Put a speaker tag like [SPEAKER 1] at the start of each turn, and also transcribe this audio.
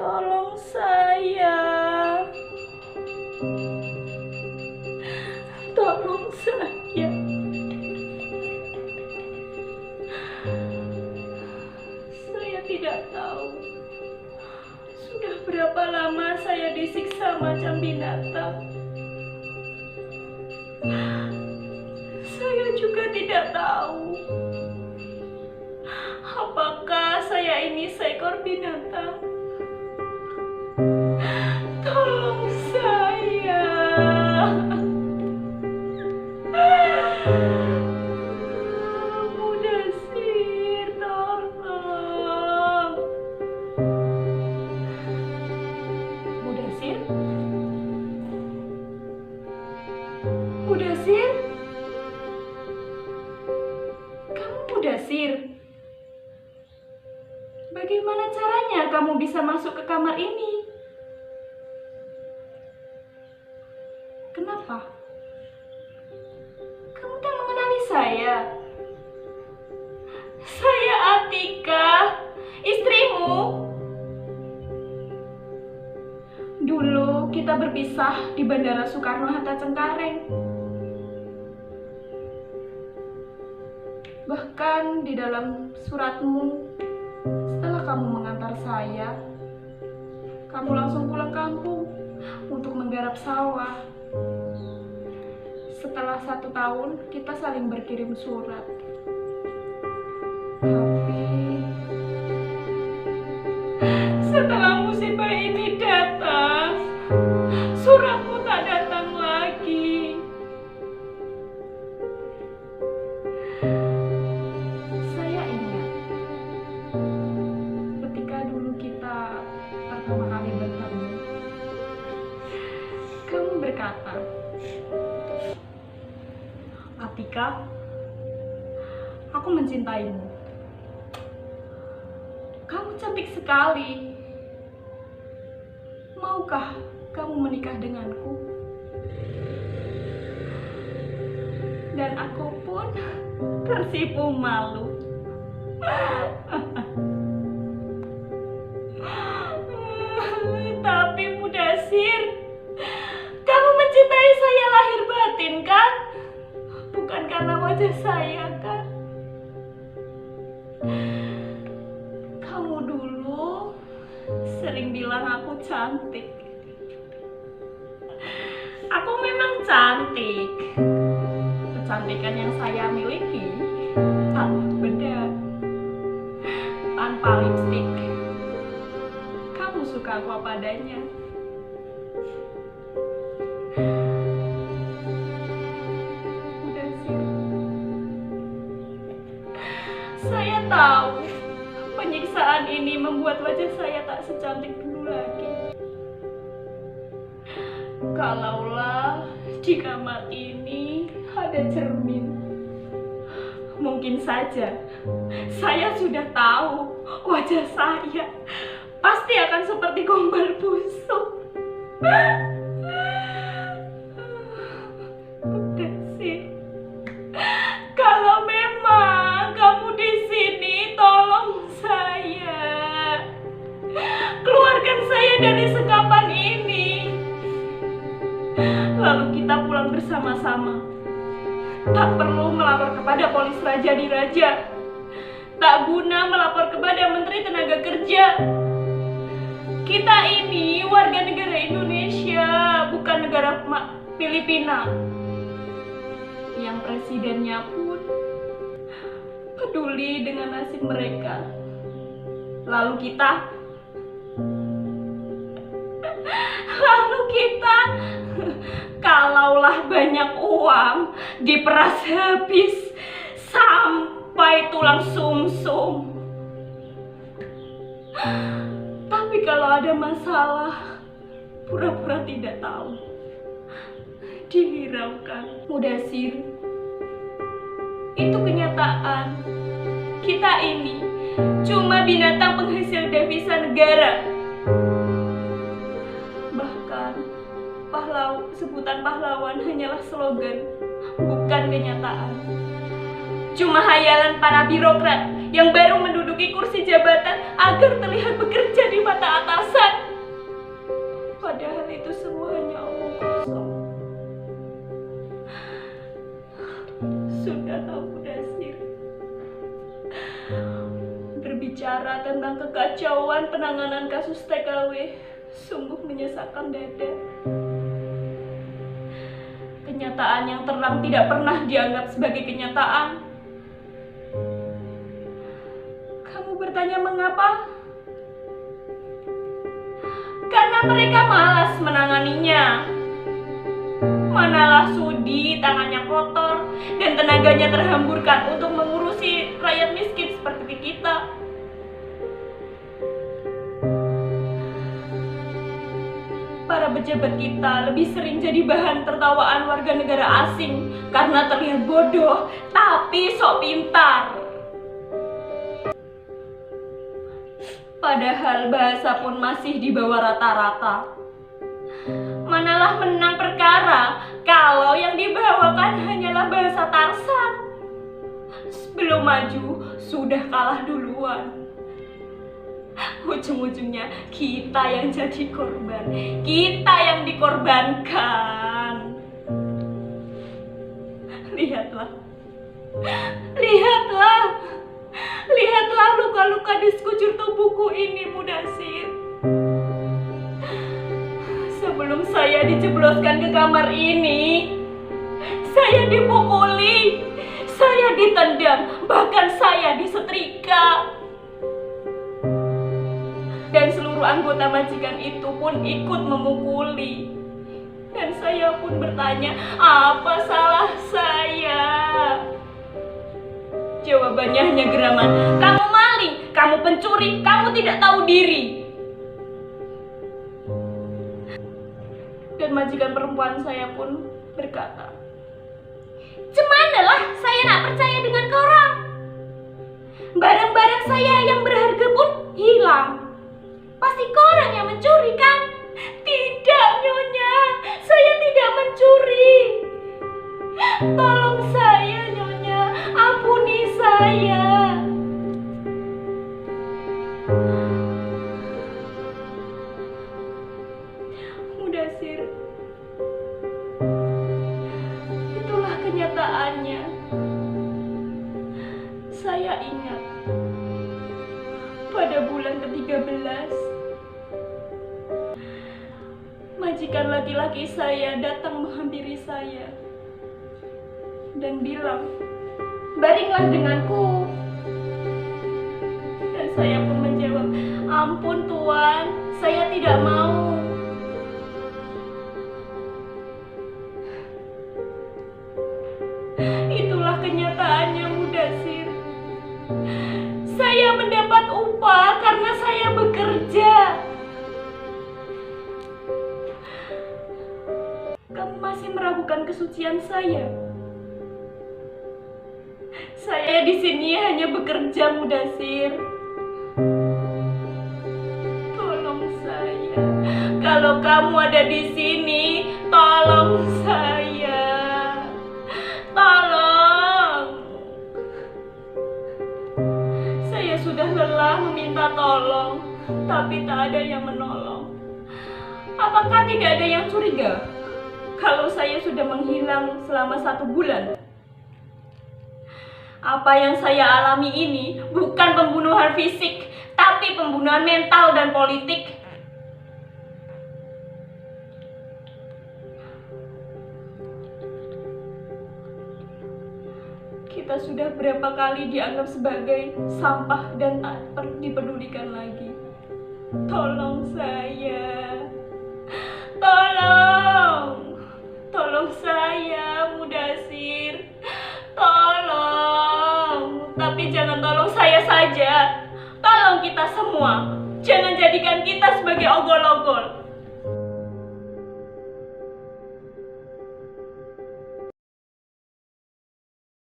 [SPEAKER 1] Tolong saya. Tolong saya. Saya tidak tahu sudah berapa lama saya disiksa macam binatang. Saya juga tidak tahu apakah saya ini seekor binatang. Tolong saya. Mudasir, tolong. Mudasir? Mudasir? Kamu Mudasir? Bagaimana caranya kamu bisa masuk ke kamar ini? Kenapa? Kamu tak mengenali saya? Saya Atika, istrimu. Dulu kita berpisah di Bandara Soekarno-Hatta Cengkareng. Bahkan di dalam suratmu, setelah kamu mengantar saya, kamu langsung pulang kampung untuk menggarap sawah. Setelah 1 tahun, kita saling berkirim surat. Tapi setelah musibah ini datang, suratmu tak datang lagi. Saya ingat ketika dulu kita pertama kali bertemu, kamu berkata, "Atika, aku mencintaimu. Kamu cantik sekali. Maukah kamu menikah denganku?" Dan aku pun tersipu malu. Tapi Mudasir, kamu mencintai saya lahir batin kan? Bukan karena wajah saya kan? Kamu dulu sering bilang aku cantik. Aku memang cantik. Kecantikan yang saya miliki tanpa bedak, tanpa lipstik. Kamu suka aku apa adanya. Saya tahu penyiksaan ini membuat wajah saya tak secantik dulu lagi. Kalaulah di kamar ini ada cermin, mungkin saja saya sudah tahu wajah saya pasti akan seperti gombal busuk. Mudasir, kalau memang kamu di sini, tolong saya. Keluarkan saya dari sekapan ini. Lalu kita pulang bersama-sama. Tak perlu melapor kepada polis raja di raja. Tak guna melapor kepada Menteri Tenaga Kerja. Kita ini warga negara Indonesia, bukan negara Filipina. Yang presidennya pun peduli dengan nasib mereka. Lalu kita kalaulah banyak uang diperas habis sampai tulang sumsum. Tapi kalau ada masalah, pura-pura tidak tahu, dihiraukan. Mudasir, itu kenyataan. Kita ini cuma binatang penghasil devisa negara. Bahkan sebutan pahlawan hanyalah slogan, bukan kenyataan. Cuma hayalan para birokrat yang baru menduduki kursi jabatan agar terlihat bekerja di mata atasan. penanganan kasus TKW sungguh menyesakkan dada. Kenyataan yang terang tidak pernah dianggap sebagai kenyataan. Kamu bertanya mengapa? Karena mereka malas menanganinya. Manalah sudi tangannya kotor dan tenaganya terhamburkan untuk mengurusi rakyat miskin seperti kita. Para pejabat kita lebih sering jadi bahan tertawaan warga negara asing karena terlihat bodoh tapi sok pintar. Padahal bahasa pun masih di bawah rata-rata. Manalah menang perkara kalau yang dibawakan hanyalah bahasa Tarsan. Sebelum maju sudah kalah duluan. Ujung-ujungnya kita yang jadi korban, kita yang dikorbankan. Lihatlah, lihatlah, lihatlah luka-luka di sekujur tubuhku ini, Mudasir. Sebelum saya dijebloskan ke kamar ini, saya dipukuli, saya ditendang, bahkan saya disetrika. Dan seluruh anggota majikan itu pun ikut memukuli. Dan saya pun bertanya, apa salah saya? Jawabannya hanya geraman, kamu maling, kamu pencuri, kamu tidak tahu diri. Dan majikan perempuan saya pun berkata, "Cemanalah saya nak percaya dengan korang. Barang-barang saya yang berharga pun hilang. Pasti korang yang mencuri kan?" "Tidak, Nyonya, saya tidak mencuri. Tolong saya, Nyonya, ampuni saya." Mudasir, itulah kenyataannya. Saya ingat pada bulan ke-13, majikan laki-laki saya datang menghampiri saya dan bilang, "Baringlah denganku." Dan saya pun menjawab, "Ampun Tuan, saya tidak mau." Itulah kenyataannya, Mudasir. Saya mendapat upah karena saya bekerja. Kamu masih meragukan kesucian saya? Saya di sini hanya bekerja, Mudasir. Tolong saya. Kalau kamu ada di sini, tolong saya. Tolong. Saya sudah lelah meminta tolong, tapi tak ada yang menolong. Apakah tidak ada yang curiga kalau saya sudah menghilang selama 1 bulan? Apa yang saya alami ini bukan pembunuhan fisik, tapi pembunuhan mental dan politik. Kita sudah berapa kali dianggap sebagai sampah dan tak dipedulikan lagi. Tolong saya. Tolong. Tolong saya, Mudasir. Tolong. Tapi jangan tolong saya saja. Tolong kita semua. Jangan jadikan kita sebagai ogol-ogol.